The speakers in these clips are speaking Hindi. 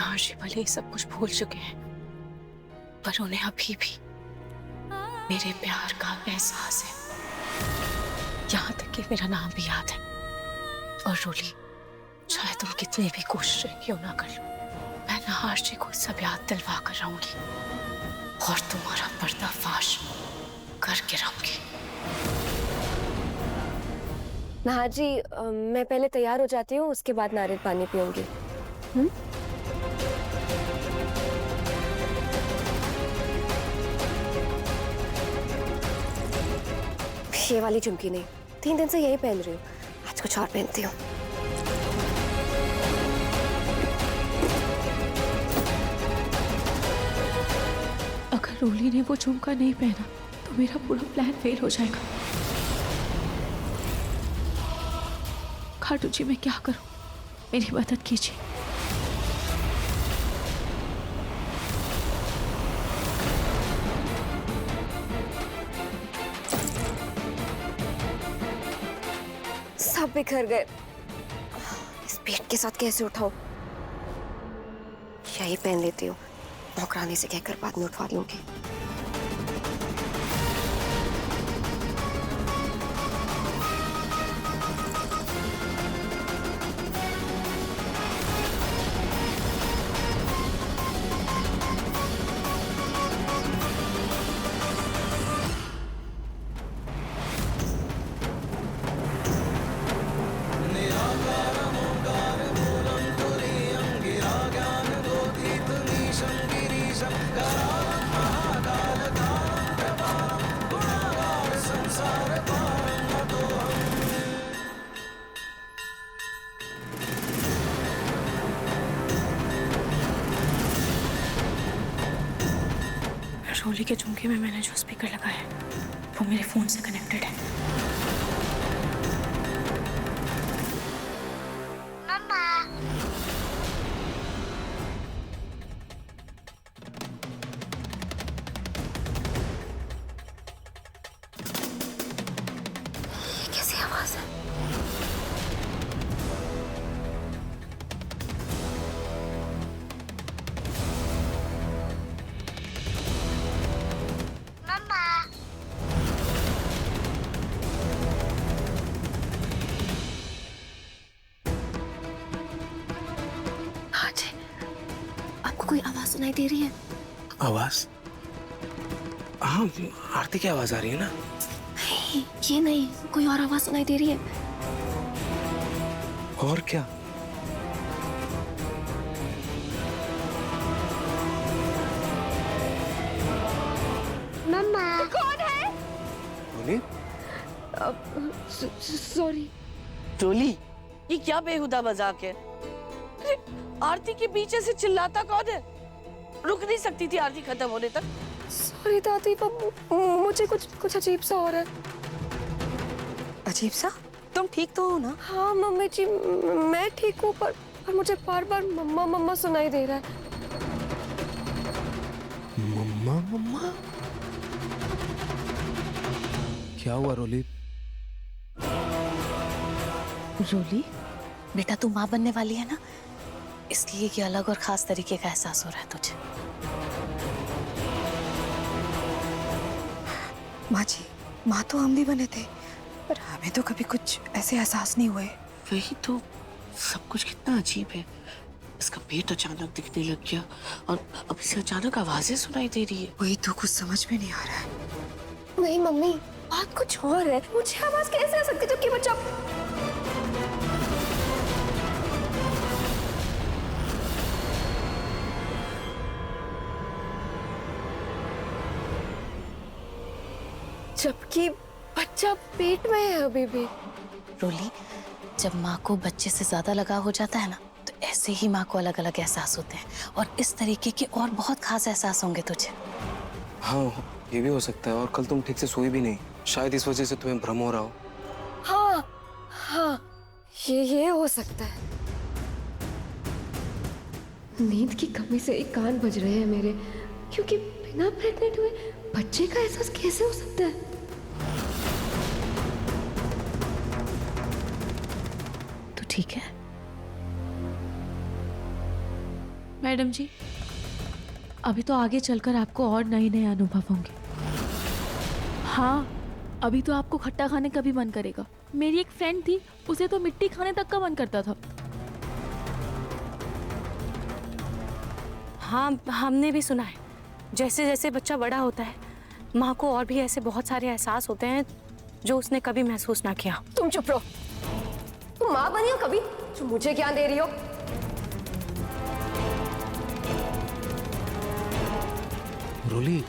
नाश जी भले ही सब कुछ भूल चुके हैं, पर उन्हें अभी भी मेरे प्यार का एहसास है। यहाँ तक कि मेरा नाम भी याद है। और रोली, चाहे तुम कितनी भी कोशिश क्यों ना कर लो, मैं नहाश जी को सब याद दिलवा कर रहूंगी और तुम्हारा पर्दाफाश करके रहूंगी। नहा जी, मैं पहले तैयार हो जाती हूँ, उसके बाद नारियल पानी पीऊंगी। ये वाली झुमकी नहीं, 3 दिन से यही पहन रही हूँ, आज कुछ और पहनती हूँ। अगर रोली ने वो झुमका नहीं पहना तो मेरा पूरा प्लान फेल हो जाएगा। खाटू जी, मैं क्या करूं? मेरी मदद कीजिए। सब बिखर गए, इस पेट के साथ कैसे उठाऊं? यही पहन लेती हूँ, नौकरानी से कहकर बाद में उठवा लूंगी। रोली के झुमके में मैंने जो स्पीकर लगाया है वो मेरे फोन से कनेक्टेड है। मम्मा, ये कैसी आवाज है? मम्मा, हाँ जी, आपको कोई आवाज सुनाई दे रही है? आवाज? हाँ, आरती की आवाज आ रही है ना? नहीं, ये नहीं, कोई और आवाज सुनाई दे रही है। और क्या? मम्मा, कौन है? बोली? सॉरी। रोली, ये क्या बेहुदा मजाक है? अरे, आरती के पीछे से चिल्लाता कौन है? रुक नहीं सकती थी आरती खत्म होने तक? सॉरी दादी, मुझे कुछ अजीब सा हो रहा है। अजीब सा? तुम ठीक तो हो ना? हाँ मम्मी जी, मैं ठीक हूँ, पर मुझे बार बार मम्मा मम्मा सुनाई दे रहा है। मम्मा मम्मा? क्या हुआ रोली? रोली, बेटा तू माँ बनने वाली है ना, इसलिए ये अलग और खास तरीके का एहसास हो रहा है तुझे। माँ जी, माँ तो हम भी बने थे, पर हमें तो कभी कुछ ऐसे एहसास नहीं हुए। वही तो, सब कुछ कितना अजीब है। इसका पेट अचानक दिखने लग गया और अब इसे अचानक आवाजें सुनाई दे रही है। वही तो कुछ समझ में नहीं आ रहा है। नहीं मम्मी, बात कुछ और है। मुझे आवाज कैसे आ सकती जबकि बच्चा... जबकि बच्चा पेट में है अभी भी। रोली, जब माँ को बच्चे से ज्यादा लगाव हो जाता है ना, तो ऐसे ही माँ को अलग अलग एहसास होते हैं और इस तरीके के और बहुत खास एहसास होंगे तुझे। हाँ, ये भी हो सकता है। और कल तुम ठीक से सोई भी नहीं, शायद इस वजह से तुम्हें भ्रम हो रहा हो। हाँ हाँ, ये हो सकता है। नींद की कमी से ही कान बज रहे हैं मेरे, क्योंकि बिना प्रेग्नेंट हुए बच्चे का एहसास कैसे हो सकता है? तू ठीक है? मैडम जी, अभी तो आगे चलकर आपको और नए नए अनुभव होंगे। हाँ, अभी तो आपको खट्टा खाने का भी मन करेगा। मेरी एक फ्रेंड थी, उसे तो मिट्टी खाने तक का मन करता था। हाँ, हमने भी सुना है, जैसे जैसे बच्चा बड़ा होता है, माँ को और भी ऐसे बहुत सारे एहसास होते हैं जो उसने कभी महसूस ना किया। तुम चुप रहो। तुम माँ बनी हो कभी जो मुझे ज्ञान दे रही हो? रोली,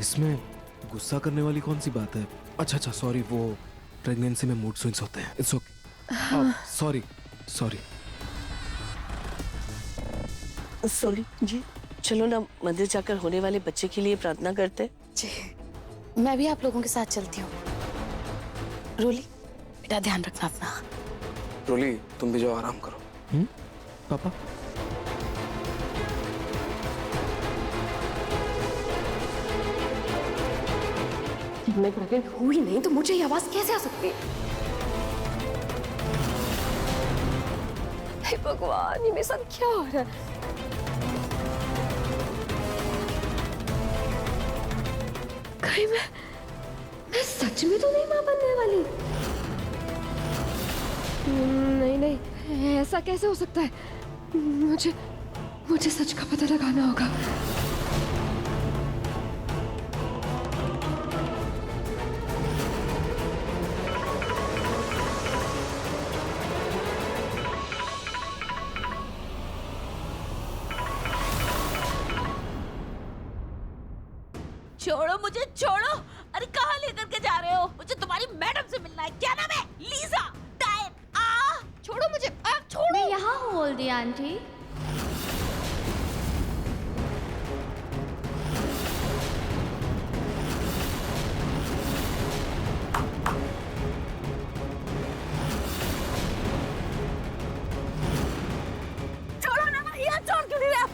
इसमें गुस्सा करने वाली कौन सी बात है? अच्छा अच्छा, सॉरी, वो प्रेगनेंसी में मूड स्विंग्स होते हैं। It's okay. Sorry sorry. Sorry जी। चलो ना मंदिर जाकर होने वाले बच्चे के लिए प्रार्थना करते। जी, मैं भी आप लोगों के साथ चलती हूँ। रोली, बेटा ध्यान रखना अपना। रोली, तुम भी जाओ, आराम करो। पापा? मैं प्रेग्नेंट हुई नहीं तो मुझे ये आवाज कैसे आ सकती है? हे भगवान, ये मेरे साथ क्या हो रहा है? कहीं मैं सच में तो नहीं मां बनने वाली? नहीं नहीं, ऐसा कैसे हो सकता है? मुझे सच का पता लगाना होगा। छोड़ो मुझे, छोड़ो। अरे कहाँ लेकर के जा रहे हो? मुझे तुम्हारी मैडम से मिलना है। क्या नाम है? लीजा। डायन। छोड़ो मुझे, छोड़ो। मैं यहाँ हूँ ओल्डी आंटी। छोड़ो ना, यहाँ छोड़ क्यों नहीं रहे?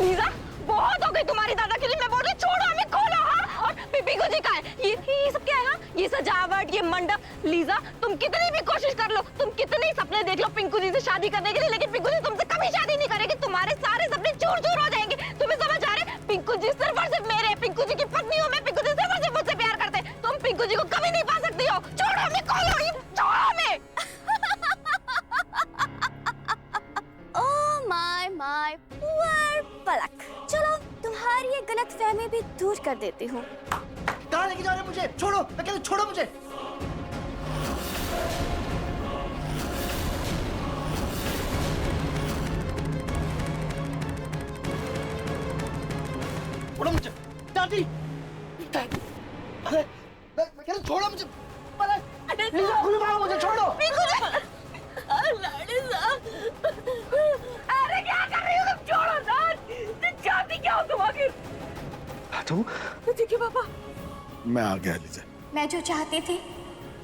लीजा, बहुत हो गई तुम्हारी दादागिरी। मैं बोल रही छोड़ो, हमें खोलो। हाँ, और पिंकू जी का है ये सब क्या है? हाँ, ये सजावट, ये मंडप। लीजा, तुम कितनी भी कोशिश कर लो, तुम कितने सपने देख लो पिंकू जी से शादी करने के लिए, लेकिन पिंकू जी तुमसे कभी शादी नहीं करेगी। तुम्हारे सारे सपने चूर चूर हो जाएंगे। तुम्हें समझ आ रहे? पिंकू जी सिर्फ और सिर्फ मेरे, पिंकू जी की पत्नी हूँ मैं। पिंकू जी सिर्फ और सिर्फ मुझसे प्यार करते हैं। तुम पिंकू जी को कभी नहीं पा सकती हो। छोड़ो हमें, खोलो, छोड़ो हमें। ओह माय पुअर पलक। चलो तुम्हारी ये गलतफहमी भी दूर कर देती हूँ। कहाँ लेके जा रहे हो मुझे? छोड़ो, मैं कहता छोड़ो मुझे। छोड़ो मुझे, दादी। मैं कहता छोड़ो मुझे। मुझे छोड़ो। अरे क्या कर रही हो तुम? छोड़ो सर। चाहती क्या हो तुम आखिर? देखिए पापा, मैं आ गया लीजा। मैं जो चाहती थी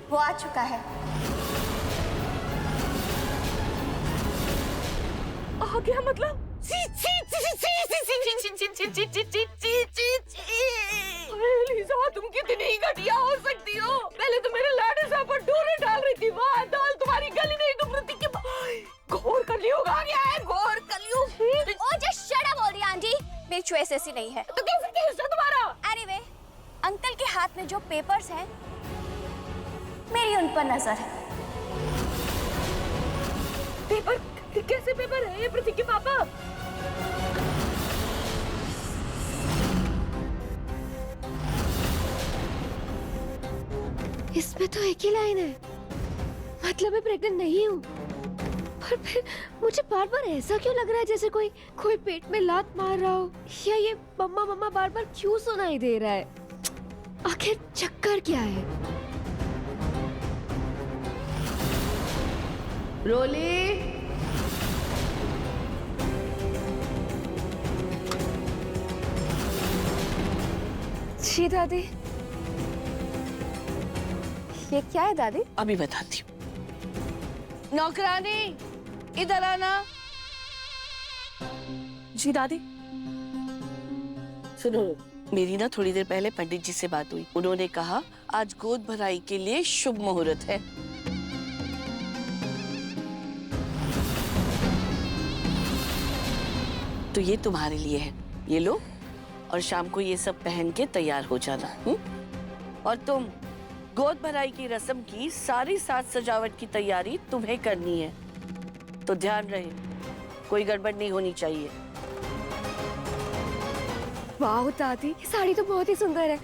वो आ चुका है। आ गया मतलब? लीजा, तुम कितनी घटिया हो सकती हो? पहले तो मेरे लाडे साहब पर डोरे डाल रही थी। वाह, दाल तुम्हारी गली नहीं डूब रही थी। घोर कलयुग आ गया है, घोर कलयुग। Oh just shut up oldie aunty. मेरी चॉइस ऐसी नहीं है। तो कैसे हिस्सा तुम्हारा? एनीवे, अंकल के हाथ में जो पेपर्स हैं, मेरी उन पर नजर है। पेपर? कैसे पेपर है ये प्रतीक के पापा? इसमें तो एक ही लाइन है, मतलब मैं प्रेग्नेंट नहीं हूँ। पर फिर मुझे बार बार ऐसा क्यों लग रहा है जैसे कोई पेट में लात मार रहा हो, या ये मम्मा मम्मा बार बार क्यों सुनाई दे रहा है? आखिर चक्कर क्या है? रोली, जी दादी। ये क्या है दादी? अभी बताती हूँ। नौकरानी, इधर आना। जी दादी। सुनो, मेरी ना थोड़ी देर पहले पंडित जी से बात हुई। उन्होंने कहा आज गोद भराई के लिए शुभ मुहूर्त है। तो ये तुम्हारे लिए है, ये लो, और शाम को ये सब पहन के तैयार हो जाना। और तुम गोद भराई की रस्म की सारी साज सजावट की तैयारी तुम्हें करनी है, तो ध्यान रहे कोई गड़बड़ नहीं होनी चाहिए। वाह दादी, ये साड़ी तो बहुत ही सुंदर है।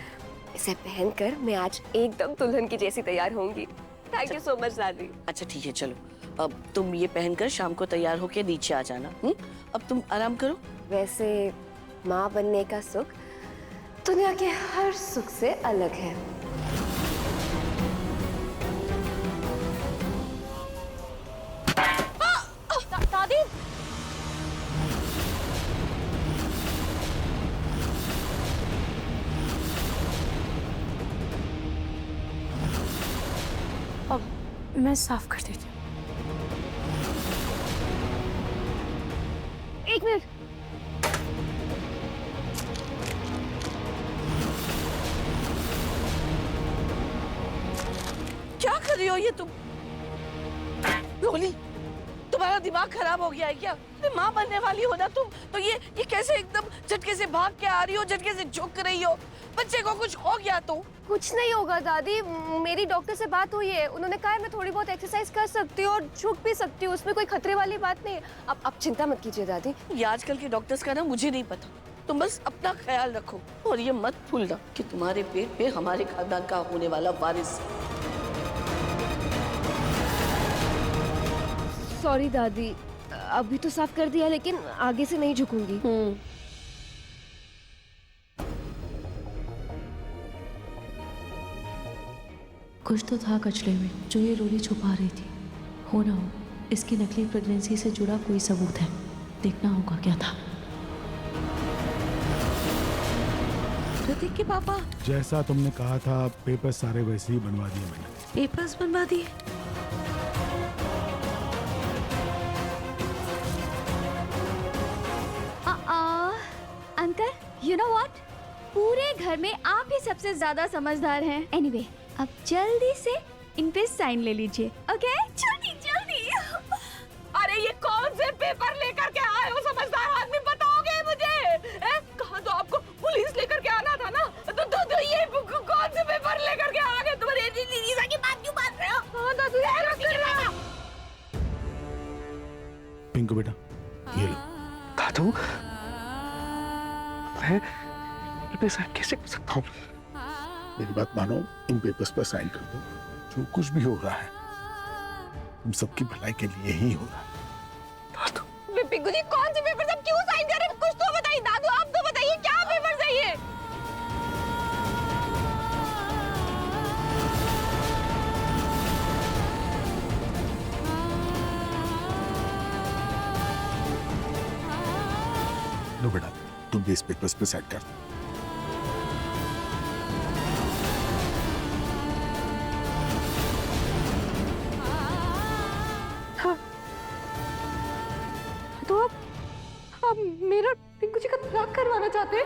इसे पहनकर मैं आज एकदम दुल्हन की जैसी तैयार होंगी। थैंक यू सो मच दादी। अच्छा ठीक है, चलो अब तुम ये पहनकर शाम को तैयार होके नीचे आ जाना। अब तुम आराम करो। वैसे माँ बनने का सुख दुनिया के हर सुख से अलग है। दादी अब मैं साफ कर देती हूँ। एक मिनट, क्या कर रही हो ये तुम? रोली, तुम्हारा दिमाग खराब हो गया है क्या? माँ बनने वाली हो ना तुम, तो ये कैसे एकदम झटके से भाग के आ रही हो, झटके से झुक रही हो? बच्चे को कुछ हो गया तो? कुछ नहीं होगा दादी। मेरी डॉक्टर से बात हुई है, उन्होंने कहा है मैं थोड़ी बहुत एक्सरसाइज कर सकती हूँ और झुक भी सकती हूँ, उसमें कोई खतरे वाली बात नहीं है। अब चिंता मत कीजिए दादी। ये आजकल के डॉक्टर्स का ना मुझे नहीं पता, तुम बस अपना ख्याल रखो और ये मत भूलना कि तुम्हारे पेट पे हमारे खानदान का होने वाला वारिस। सॉरी दादी, अभी तो साफ कर दिया लेकिन आगे से नहीं झुकूंगी। कुछ तो था कचरे में जो ये रोली छुपा रही थी। हो ना हो इसकी नकली प्रेगनेंसी से जुड़ा कोई सबूत है, देखना होगा क्या था। प्रतीक के पापा, जैसा तुमने कहा था पेपर सारे वैसे ही बनवा दिए मैंने। पेपर्स बनवा दिए? अंकल, यू नो व्हाट, पूरे घर में आप ही सबसे ज्यादा समझदार हैं। एनीवे, अब जल्दी से इन पे साइन ले लीजिए, ओके? जल्दी जल्दी। अरे ये कौन से पेपर लेकर के आए हो समझदार आदमी, बताओगे मुझे? कहा तो आपको पुलिस लेकर के आना था ना, तो ये कौन से पेपर लेकर के आ गए? तुम्हारे लीजा की बात क्यों बात रहे हो? हाँ दादू, पिंकू बेटा ये लो। दादू, मैं पैसा कैसे कर सकता हूँ? मेरी बात मानो, इन पेपर्स पर साइन कर दो। जो कुछ भी हो रहा है हम सबकी भलाई के लिए ही हो रहा है। पिंकू जी, कौन से पेपर सब क्यों साइन कर रहे हैं? कुछ तो बताइए दादू, आप तो बताइए क्या पेपर है ये? लो बेटा, तुम भी इस पेपर्स पे साइन कर दो। तो अब मेरा पिंकू जी का तलाक करवाना चाहते हैं?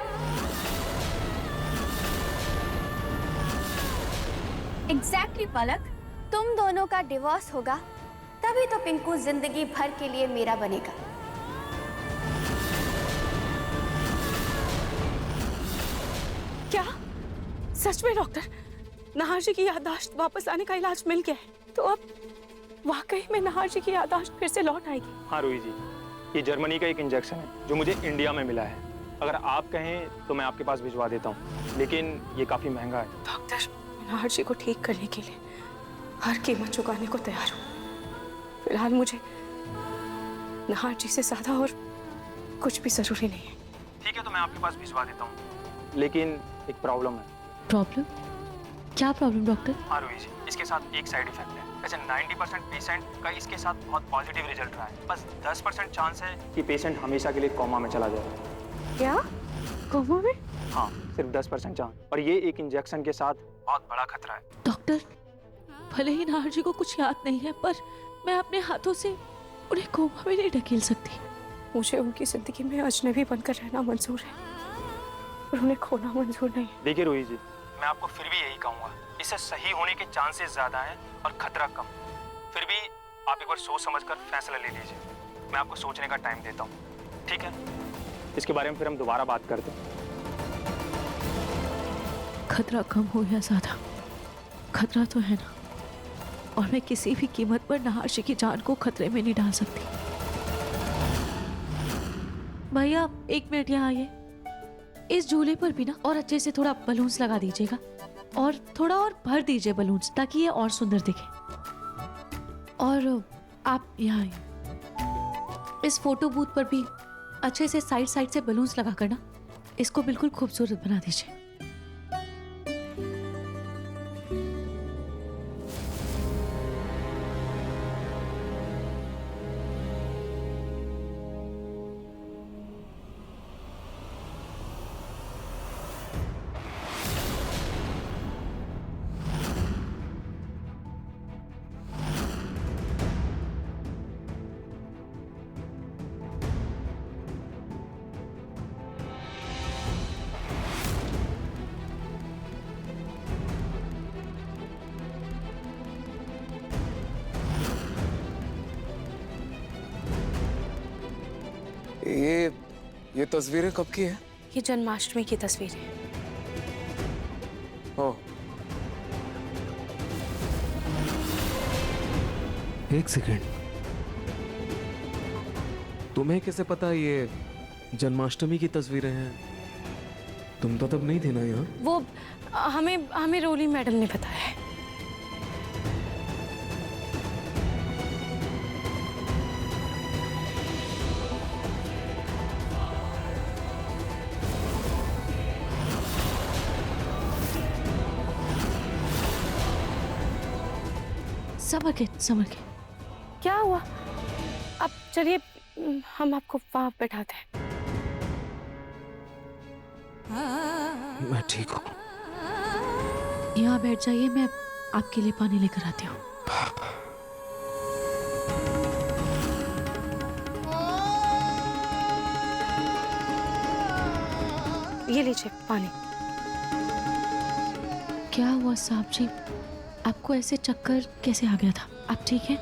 एग्जैक्टली पलक, तुम दोनों का डिवोर्स होगा तभी तो पिंकू जिंदगी भर के लिए मेरा बनेगा। क्या सच में डॉक्टर, नाहर जी की याददाश्त वापस आने का इलाज मिल गया है? तो अब वाकई में नाहर जी की याददाश्त फिर से लौट आएगी? हाँ रूही जी, ये जर्मनी का एक इंजेक्शन है जो मुझे इंडिया में मिला है। अगर आप कहें तो मैं आपके पास भिजवा देता हूँ, लेकिन ये काफी महंगा है। डॉक्टर, नाहर जी को ठीक करने के लिए हर कीमत चुकाने को तैयार हूँ। फिलहाल मुझे नाहर जी से ज्यादा और कुछ भी जरूरी नहीं है। ठीक है, तो मैं आपके पास भिजवा देता हूँ, लेकिन एक प्रॉब्लम है। प्रॉब्लम? क्या प्रॉब्लम डॉक्टर? हाँ रूही जी, इसके साथ एक साइड इफेक्ट है। वैसे 90% पेशेंट का इसके साथ बहुत पॉजिटिव रिजल्ट रहा है। बस 10% चांस है कि पेशेंट हमेशा के लिए कोमा में चला जाए। क्या? कोमा में? हाँ, सिर्फ 10% चांस, और ये एक इंजेक्शन के साथ बहुत बड़ा खतरा है। डॉक्टर, भले ही नाहर जी को कुछ याद नहीं है, पर मैं अपने हाथों से उन्हें कोमा में नहीं ढकेल सकती। मुझे उनकी जिंदगी में अजनबी बनकर रहना मंजूर है, पर उन्हें खोना मंजूर नहीं। देखिए रूही जी, मैं आपको फिर भी यही कहूँगा, इससे सही होने के चांसेस ज्यादा हैं और खतरा कम। फिर भी आप एक बार सोच समझकर फैसला ले लीजिए। मैं आपको सोचने का टाइम देता हूँ, ठीक है? इसके बारे में फिर हम दोबारा बात करते हैं। खतरा कम हो या ज्यादा, खतरा तो है ना, और मैं किसी भी कीमत पर नहाशी की जान को खतरे में नहीं डाल सकती। भैया 1 मिनट यहाँ आइए। इस झूले पर भी ना और अच्छे से थोड़ा बलून्स लगा दीजिएगा, और थोड़ा और भर दीजिए बलून्स, ताकि ये और सुंदर दिखे। और आप यहाँ आइए। इस फोटो बूथ पर भी अच्छे से साइड साइड से बलून्स लगा कर ना इसको बिल्कुल खूबसूरत बना दीजिए। ये तस्वीरें कब की है? ये जन्माष्टमी की तस्वीर है। ओह, एक सेकेंड, तुम्हें कैसे पता ये जन्माष्टमी की तस्वीरें हैं? तुम तो तब नहीं थे ना यहाँ? वो हमें रोली मैडम ने बताया है। समझ के क्या हुआ? अब चलिए हम आपको वहां बैठाते हैं। मैं ठीक हूँ। यहाँ बैठ जाइए, मैं आपके लिए पानी लेकर आती हूँ। ये लीजिए पानी। क्या हुआ साहब जी, आपको ऐसे चक्कर कैसे आ गया था? आप ठीक हैं?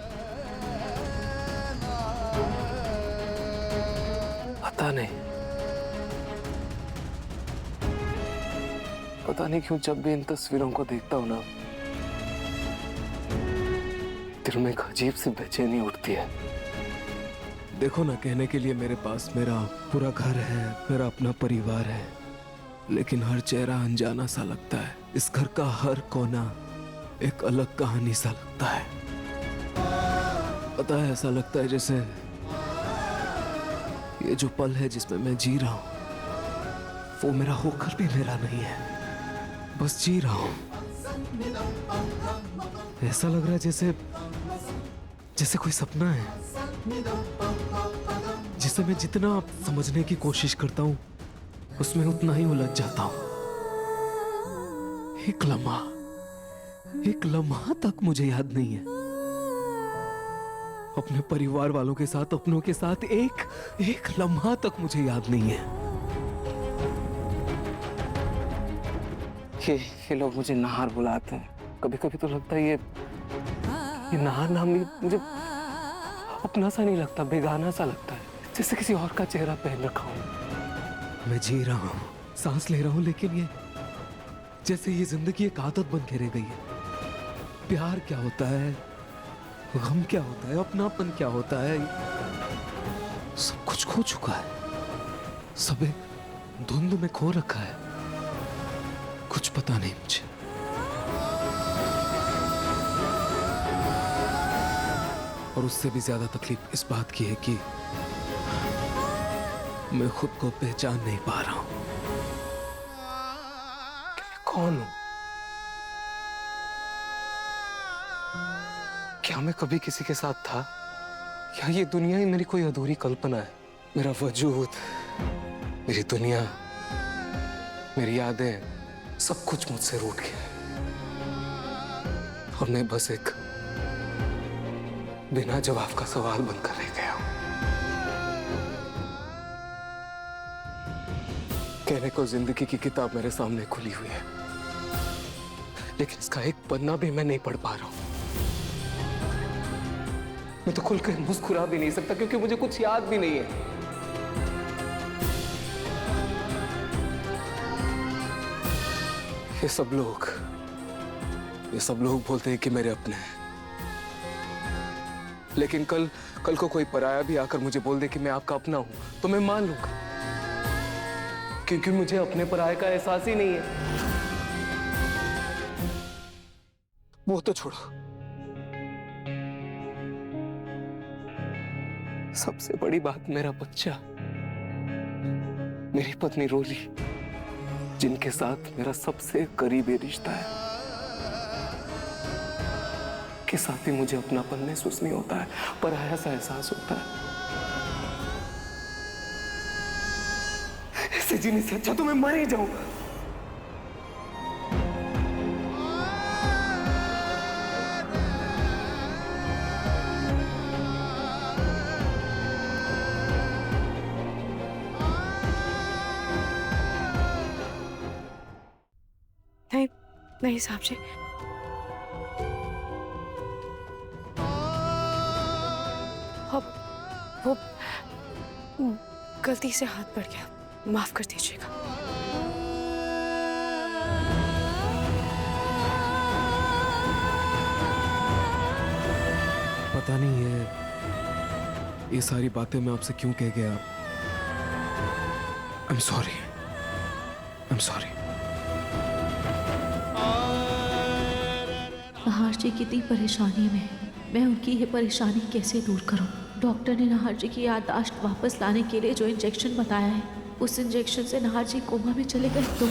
पता नहीं क्यों जब भी इन तस्वीरों को देखता हूं ना, दिल में एक अजीब सी बेचैनी उठती है। देखो ना, कहने के लिए मेरे पास मेरा पूरा घर है, मेरा अपना परिवार है, लेकिन हर चेहरा अनजाना सा लगता है। इस घर का हर कोना एक अलग कहानी सा लगता है। पता है, ऐसा लगता है जैसे ये जो पल है जिसमें मैं जी रहा हूं, वो मेरा होकर भी मेरा नहीं है, बस जी रहा हूं। ऐसा लग रहा है जैसे कोई सपना है, जिसे मैं जितना समझने की कोशिश करता हूं, उसमें उतना ही उलझ जाता हूं। एक लम्हा तक मुझे याद नहीं है। अपने परिवार वालों के साथ, अपनों के साथ एक लम्हा तक मुझे याद नहीं है। ये लोग मुझे नाहर बुलाते हैं। कभी कभी तो लगता है ये नाहर नाम भी मुझे अपना सा नहीं लगता, बेगाना सा लगता है, जैसे किसी और का चेहरा पहन रखा हूं। मैं जी रहा हूं, सांस ले रहा हूं, लेकिन ये जैसे ये जिंदगी एक आदत बन के रह गई है। प्यार क्या होता है, गम क्या होता है, अपनापन क्या होता है, सब कुछ खो चुका है। सब एक धुंध में खो रखा है। कुछ पता नहीं मुझे। और उससे भी ज्यादा तकलीफ इस बात की है कि मैं खुद को पहचान नहीं पा रहा हूं। कौन हूं? क्या मैं कभी किसी के साथ था, या ये दुनिया ही मेरी कोई अधूरी कल्पना है? मेरा वजूद, मेरी दुनिया, मेरी यादें, सब कुछ मुझसे रूठ गया है, और मैं बस एक बिना जवाब का सवाल बनकर रह गया हूं। कहने को जिंदगी की किताब मेरे सामने खुली हुई है, लेकिन इसका एक पन्ना भी मैं नहीं पढ़ पा रहा हूं। मैं तो खुलकर मुस्कुरा भी नहीं सकता, क्योंकि मुझे कुछ याद भी नहीं है। ये सब लोग बोलते हैं कि मेरे अपने हैं, लेकिन कल को कोई पराया भी आकर मुझे बोल दे कि मैं आपका अपना हूं तो मैं मान लूंगा, क्योंकि मुझे अपने पराये का एहसास ही नहीं है। वो तो छोड़ो, सबसे बड़ी बात मेरा बच्चा, मेरी पत्नी रोली, जिनके साथ मेरा सबसे करीबी रिश्ता है, के साथ ही मुझे अपनापन महसूस नहीं होता है, पराया सा एहसास होता है। ऐसे जीने से अच्छा तो मैं मर ही जाऊंगा। नहीं साहब जी, वो गलती से हाथ पड़ गया, माफ कर दीजिएगा। पता नहीं ये सारी बातें मैं आपसे क्यों कह गया। I'm sorry. नहार जी कितनी परेशानी में है, मैं उनकी ये परेशानी कैसे दूर करूं? डॉक्टर ने नहार जी की याददाश्त वापस लाने के लिए जो इंजेक्शन बताया है, उस इंजेक्शन से नहार जी कोमा में चले गए तो